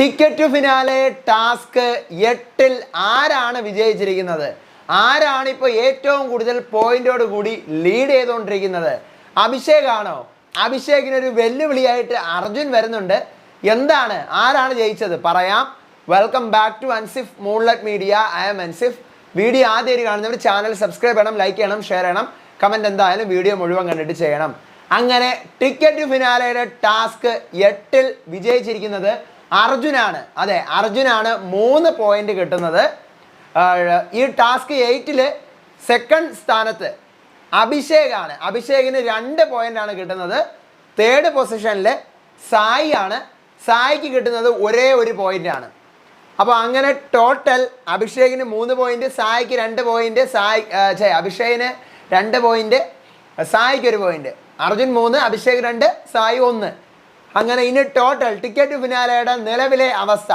Ticket to finale task 8-ൽ ആരാണ് വിജയിച്ചിരിക്കുന്നത്? ആരാണ് ഇപ്പോൾ ഏറ്റവും കൂടുതൽ പോയിന്റോട് കൂടി ലീഡ് ചെയ്തുകൊണ്ടിരിക്കുന്നത്? അഭിഷേകാണോ? അഭിഷേകിനൊരു വെല്ലുവിളിയായിട്ട് അർജുൻ വരുന്നുണ്ട്. എന്താണ്, ആരാണ് ജയിച്ചത് പറയാം. Welcome back to Ansif moonlight media. I am Ansif. Video ആദ്യമായിട്ട് കാണുന്നവർ ചാനൽ സബ്സ്ക്രൈബ് ചെയ്യണം, ലൈക്ക് ചെയ്യണം, ഷെയർ ചെയ്യണം, കമൻറ്റ് എന്തായാലും വീഡിയോ മുഴുവൻ കണ്ടിട്ട് ചെയ്യണം. അങ്ങനെ ടിക്കറ്റ് ടു ഫിനാലയുടെ ടാസ്ക് 8-ൽ വിജയിച്ചിരിക്കുന്നത് അർജുനാണ്. അതെ, അർജുനാണ് 3 പോയിന്റ് കിട്ടുന്നത്. ഈ ടാസ്ക് 8-ൽ സെക്കൻഡ് സ്ഥാനത്ത് അഭിഷേകാണ്. അഭിഷേകിന് 2 പോയിന്റാണ് കിട്ടുന്നത്. തേർഡ് പൊസിഷനിൽ സായി ആണ്. സായിക്ക് കിട്ടുന്നത് ഒരേ ഒരു പോയിന്റാണ്. അപ്പോൾ അങ്ങനെ ടോട്ടൽ അഭിഷേകിന് 3 പോയിന്റ്, സായിക്ക് 2 പോയിന്റ്, അഭിഷേകിന് 2 പോയിന്റ്, സായിക്ക് 1 പോയിന്റ്. അർജുൻ 3, അഭിഷേക് 2, സായി 1. അങ്ങനെ ഇനി ടോട്ടൽ ടിക്കറ്റ് ഫിനാലയുടെ നിലവിലെ അവസ്ഥ: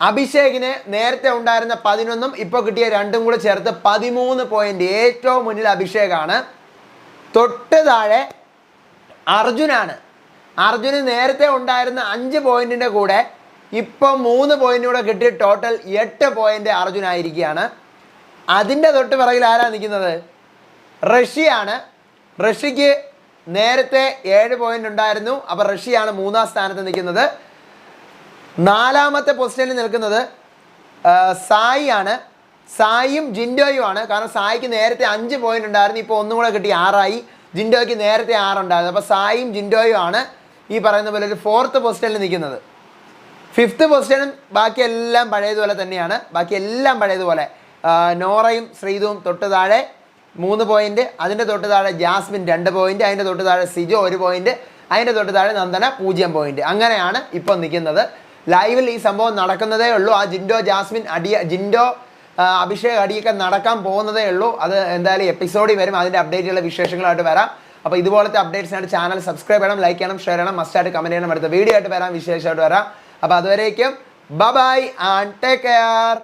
അഭിഷേകിന് നേരത്തെ ഉണ്ടായിരുന്ന 11ഉം ഇപ്പോൾ കിട്ടിയ 2ഉം കൂടെ ചേർത്ത് 13 പോയിന്റ്. ഏറ്റവും മുന്നിൽ അഭിഷേകാണ്. തൊട്ട് താഴെ അർജുനാണ്. അർജുന് നേരത്തെ ഉണ്ടായിരുന്ന 5 പോയിന്റിൻ്റെ കൂടെ ഇപ്പോൾ 3 പോയിന്റ് കൂടെ കിട്ടി ടോട്ടൽ 8 പോയിന്റ് അർജുനായിരിക്കുകയാണ്. അതിൻ്റെ തൊട്ട് പിറകിൽ ആരാണ് നിൽക്കുന്നത്? റഷ്യയാണ്. റഷ്യക്ക് നേരത്തെ 7 പോയിന്റ് ഉണ്ടായിരുന്നു. അപ്പോൾ റഷ്യയാണ് 3-ാം സ്ഥാനത്ത് നിൽക്കുന്നത്. 4-ാമത്തെ പൊസിഷനിൽ നിൽക്കുന്നത് സായി ആണ്. സായിയും ജിൻഡോയുമാണ്. കാരണം സായിക്ക് നേരത്തെ 5 പോയിന്റ് ഉണ്ടായിരുന്നു, ഇപ്പോൾ ഒന്നും കൂടെ കിട്ടി 6 ആയി. ജിൻഡോയ്ക്ക് നേരത്തെ 6 ഉണ്ടായിരുന്നു. അപ്പോൾ സായിയും ജിൻഡോയും ആണ് ഈ പറയുന്ന പോലെ ഒരു 4th പൊസിഷനിൽ നിൽക്കുന്നത്. 5th പൊസിഷനും ബാക്കിയെല്ലാം പഴയതുപോലെ തന്നെയാണ്. ബാക്കിയെല്ലാം പഴയതുപോലെ. നോറയും ശ്രീതുവും തൊട്ട് താഴെ 3 പോയിന്റ്. അതിൻ്റെ തൊട്ട് താഴെ ജാസ്മിൻ 2 പോയിന്റ്. അതിൻ്റെ തൊട്ട് താഴെ സിജോ 1 പോയിന്റ്. അതിൻ്റെ തൊട്ട് താഴെ നന്ദന 0 പോയിന്റ്. അങ്ങനെയാണ് ഇപ്പോൾ നിൽക്കുന്നത്. ലൈവിൽ ഈ സംഭവം നടക്കുന്നതേ ഉള്ളൂ. ആ ജിൻഡോ അഭിഷേക് അടിയൊക്കെ നടക്കാൻ പോകുന്നതേ ഉള്ളൂ. അത് എന്തായാലും എപ്പിസോഡിൽ വരും. അതിൻ്റെ അപ്ഡേറ്റുള്ള വിശേഷങ്ങളായിട്ട് വരാം. അപ്പോൾ ഇതുപോലത്തെ അപ്ഡേറ്റ്സിനായിട്ട് ചാനൽ സബ്സ്ക്രൈബ് ചെയ്യണം, ലൈക്ക് ചെയ്യണം, ഷെയർ ചെയ്യണം, മസ്റ്റായിട്ട് കമൻറ്റ് ചെയ്യണം. അടുത്ത വീഡിയോ ആയിട്ട് വരാം, വിശേഷമായിട്ട് വരാം. അപ്പോൾ അതുവരേക്കും ബൈ ആൻഡ് ടേക്ക് കെയർ.